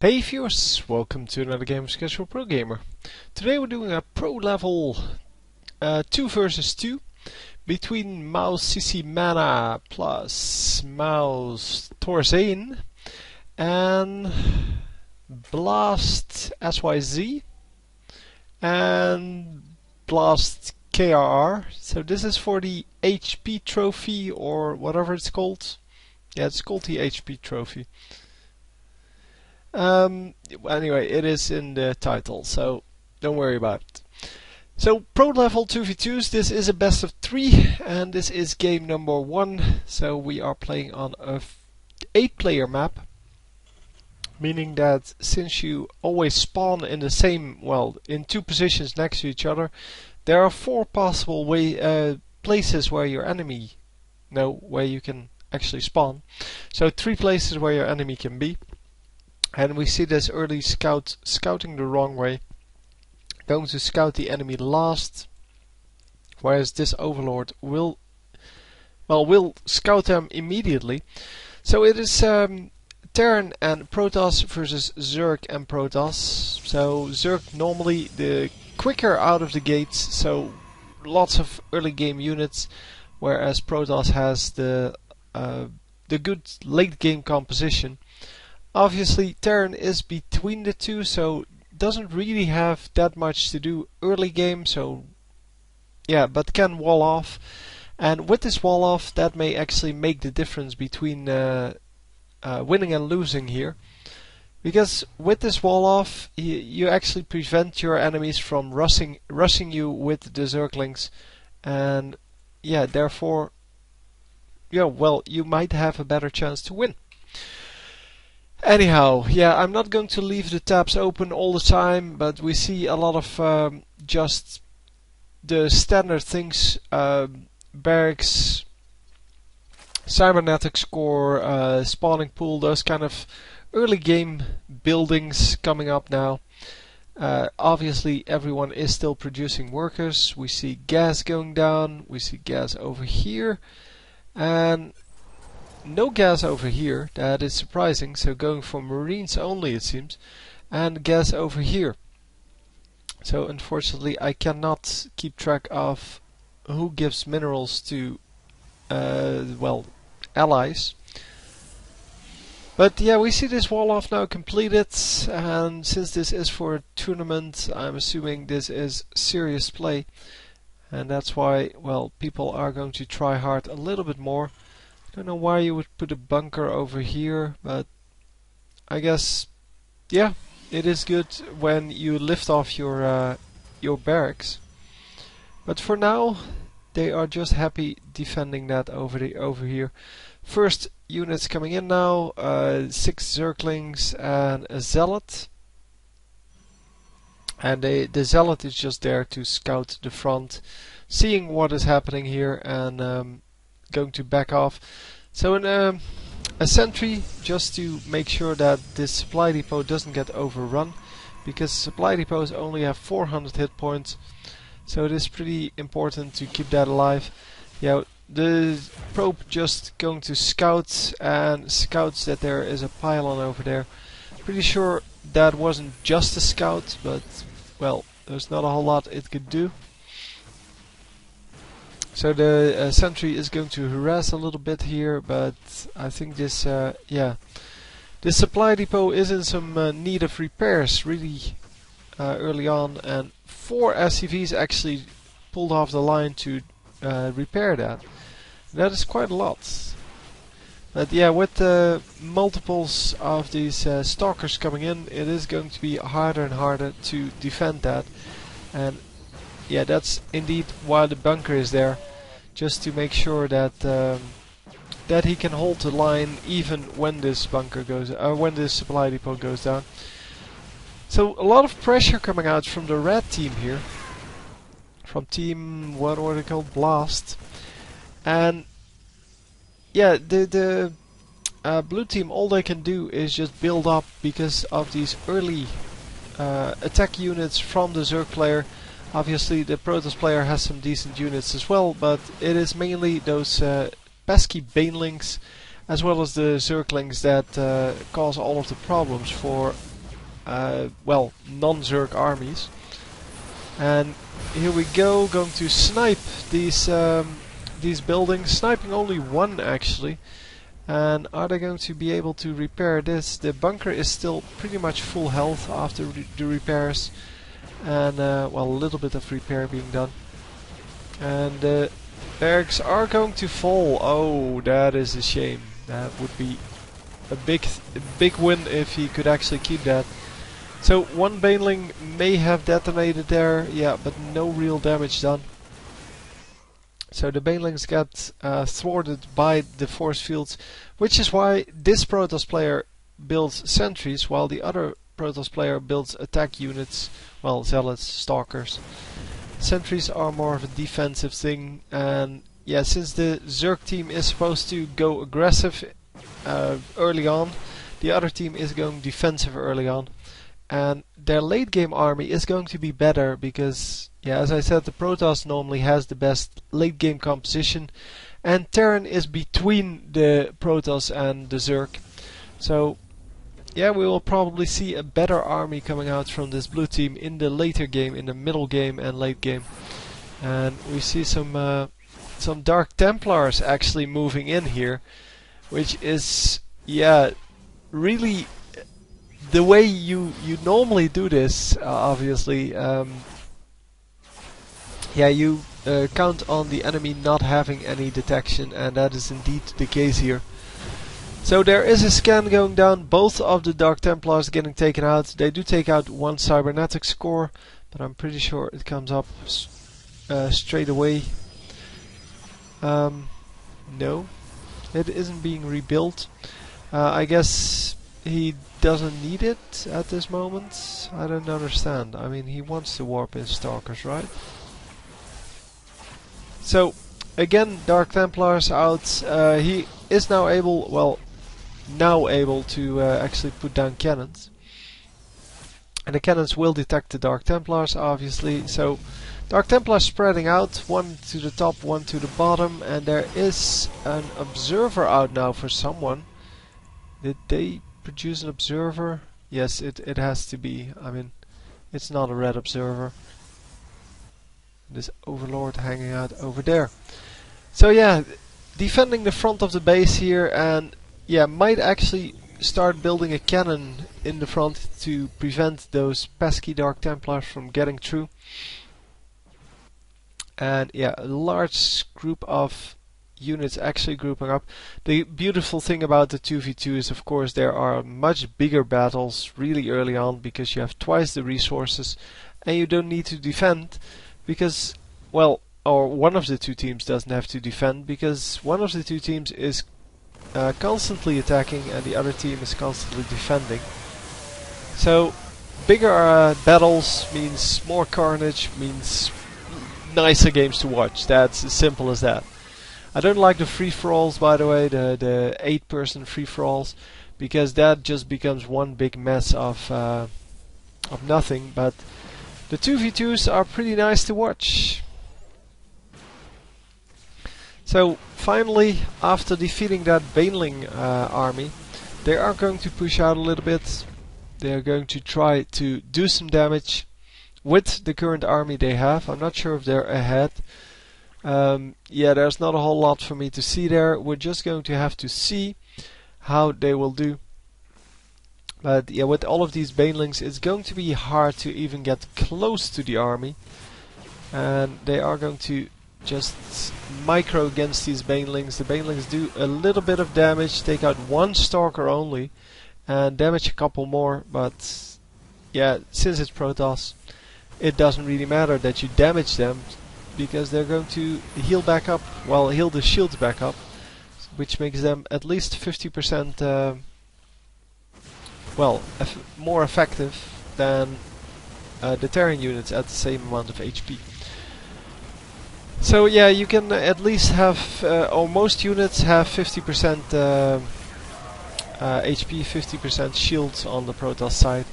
Hey viewers, welcome to another game of Casual Pro Gamer. Today we're doing a pro level 2 versus 2 between mouzCCMaNa plus mouzThorZaIN and BLASTԹsYz and BLASTTKrr. So this is for the HP trophy or whatever it's called. Yeah, it's called the HP trophy. Anyway, it is in the title, so don't worry about it. So, pro level 2v2s, this is a best of 3, and this is game number 1. So we are playing on a 8-player map, meaning that since you always spawn in the same, well, in 2 positions next to each other, there are 4 possible places where your enemy, where you can actually spawn. So 3 places where your enemy can be. And we see this early scout scouting the wrong way, going to scout the enemy last, whereas this overlord will scout them immediately. So it is Terran and Protoss versus Zerg and Protoss. So Zerg normally the quicker out of the gates, so lots of early game units, whereas Protoss has the good late game composition. Obviously, Terran is between the two, so doesn't really have that much to do early game, so yeah, but can wall off. And with this wall off, that may actually make the difference between winning and losing here. Because with this wall off, you actually prevent your enemies from rushing you with the Zerglings, and yeah, therefore, yeah, well, you might have a better chance to win. Anyhow, yeah, I'm not going to leave the tabs open all the time, but we see a lot of just the standard things, barracks, cybernetics core, spawning pool, those kind of early game buildings coming up now. Obviously everyone is still producing workers. We see gas going down, we see gas over here, and no gas over here. That is surprising, so going for marines only it seems, and gas over here. So unfortunately I cannot keep track of who gives minerals to well, allies. But yeah, we see this wall off now completed, and since this is for a tournament, I'm assuming this is serious play, and that's why, well, people are going to try hard a little bit more. I don't know why you would put a bunker over here, but I guess, yeah, it is good when you lift off your barracks. But for now, they are just happy defending that over here. First units coming in now, 6 Zerglings and a Zealot. And the Zealot is just there to scout the front, seeing what is happening here, and going to back off. So a sentry, just to make sure that this supply depot doesn't get overrun, because supply depots only have 400 hit points, so it is pretty important to keep that alive. Yeah, the probe just going to scout, and scouts that there is a pylon over there. Pretty sure that wasn't just a scout, but well, there's not a whole lot it could do. So the sentry is going to harass a little bit here, but I think this, yeah, this supply depot is in some need of repairs really early on, and 4 SCVs actually pulled off the line to repair that. That is quite a lot. But yeah, with the multiples of these stalkers coming in, it is going to be harder and harder to defend that. And yeah, that's indeed why the bunker is there, just to make sure that that he can hold the line even when this bunker goes, when this supply depot goes down. So a lot of pressure coming out from the red team here, from team, what were they called, Blast, and yeah, the blue team, all they can do is just build up because of these early attack units from the Zerg player. Obviously the Protoss player has some decent units as well, but it is mainly those pesky banelings as well as the Zerglings that cause all of the problems for well, non-Zerg armies. And here we go, going to snipe these buildings, sniping only one actually. And are they going to be able to repair this? The bunker is still pretty much full health after the repairs, and well, a little bit of repair being done. And the barracks are going to fall. Oh, that is a shame. That would be a big win if he could actually keep that. So one baneling may have detonated there, yeah, but no real damage done. So the banelings get thwarted by the force fields, which is why this Protoss player builds sentries, while the other Protoss player builds attack units, well, zealots, stalkers. Sentries are more of a defensive thing, and yeah, since the Zerg team is supposed to go aggressive early on, the other team is going defensive early on. And their late game army is going to be better because, yeah, as I said, the Protoss normally has the best late game composition, and Terran is between the Protoss and the Zerg. So, yeah, we will probably see a better army coming out from this blue team in the later game, in the middle game and late game. And we see some Dark Templars actually moving in here, which is, yeah, really the way you normally do this, obviously. Yeah, you count on the enemy not having any detection, and that is indeed the case here. So there is a scan going down, both of the Dark Templars getting taken out. They do take out one cybernetics core, but I'm pretty sure it comes up straight away. No, it isn't being rebuilt. I guess he doesn't need it at this moment. I don't understand. I mean, he wants to warp his stalkers, right? So again, Dark Templars out. He is now able, well, to actually put down cannons, and the cannons will detect the Dark Templars, obviously. So Dark Templars spreading out, one to the top, one to the bottom, and there is an observer out now for someone. Did they produce an observer? Yes, it has to be. I mean, it's not a red observer. This overlord hanging out over there. So yeah, defending the front of the base here, and yeah, might actually start building a cannon in the front to prevent those pesky Dark Templars from getting through. And yeah, a large group of units actually grouping up. The beautiful thing about the 2v2 is, of course, there are much bigger battles really early on because you have twice the resources and you don't need to defend because, well, or one of the two teams doesn't have to defend because one of the two teams is constantly attacking and the other team is constantly defending. So bigger battles means more carnage, means nicer games to watch. That's as simple as that. I don't like the free-for-alls, by the way, the 8-person free-for-alls, because that just becomes one big mess of nothing. But the 2v2s are pretty nice to watch. So finally, after defeating that Baneling army, they are going to push out a little bit. They are going to try to do some damage with the current army they have. I'm not sure if they're ahead. Yeah, there's not a whole lot for me to see there. We're just going to have to see how they will do. But yeah, with all of these banelings, it's going to be hard to even get close to the army. And they are going to just micro against these banelings. The banelings do a little bit of damage, take out one stalker only, and damage a couple more. But yeah, since it's Protoss, it doesn't really matter that you damage them, because they're going to heal back up, well, heal the shields back up, which makes them at least 50% well, more effective than the Terran units at the same amount of HP. So yeah, you can at least have, or most units have 50% HP, 50% shields on the Protoss side.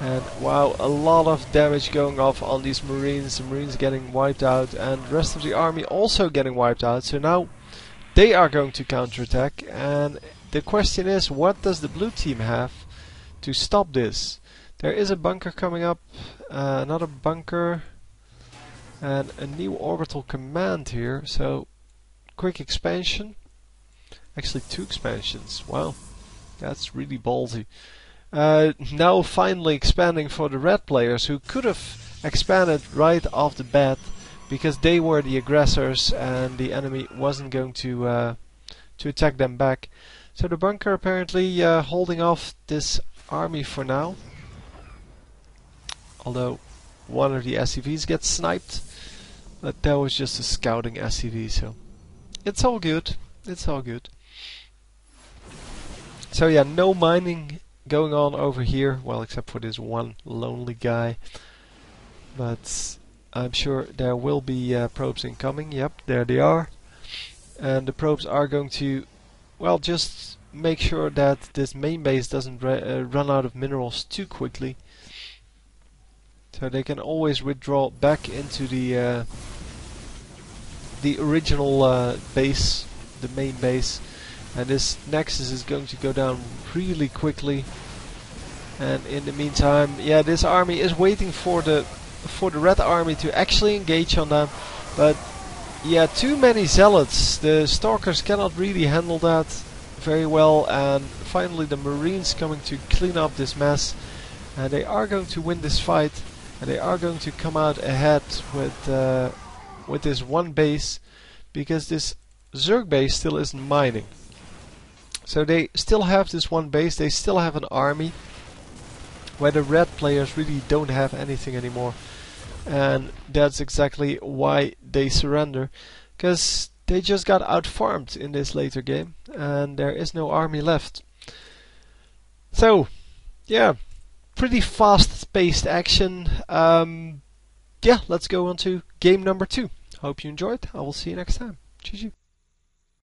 And wow, a lot of damage going off on these Marines. The Marines getting wiped out and the rest of the army also getting wiped out. So now they are going to counterattack, and the question is, what does the blue team have to stop this? There is a bunker coming up, another bunker, and a new orbital command here. So, quick expansion. Actually, 2 expansions. Wow, that's really ballsy. Now finally expanding for the red players, who could have expanded right off the bat because they were the aggressors and the enemy wasn't going to attack them back. So the bunker apparently holding off this army for now. Although one of the SCVs gets sniped, but that was just a scouting SCV, so it's all good. It's all good. So yeah, no mining going on over here, well, except for this one lonely guy. But I'm sure there will be probes incoming. Yep, there they are. And the probes are going to, well, just make sure that this main base doesn't run out of minerals too quickly. So they can always withdraw back into the original base, the main base. And this Nexus is going to go down really quickly. And in the meantime, yeah, this army is waiting for the red army to actually engage on them. But yeah, too many zealots. The stalkers cannot really handle that very well. And finally the Marines coming to clean up this mess. And they are going to win this fight. And they are going to come out ahead with this one base, because this Zerg base still isn't mining. So they still have this one base, they still have an army, where the red players really don't have anything anymore. And that's exactly why they surrender, because they just got out-farmed in this later game, and there is no army left. So, yeah, pretty fast-paced action. Yeah, let's go on to game number 2. Hope you enjoyed. I will see you next time. GG.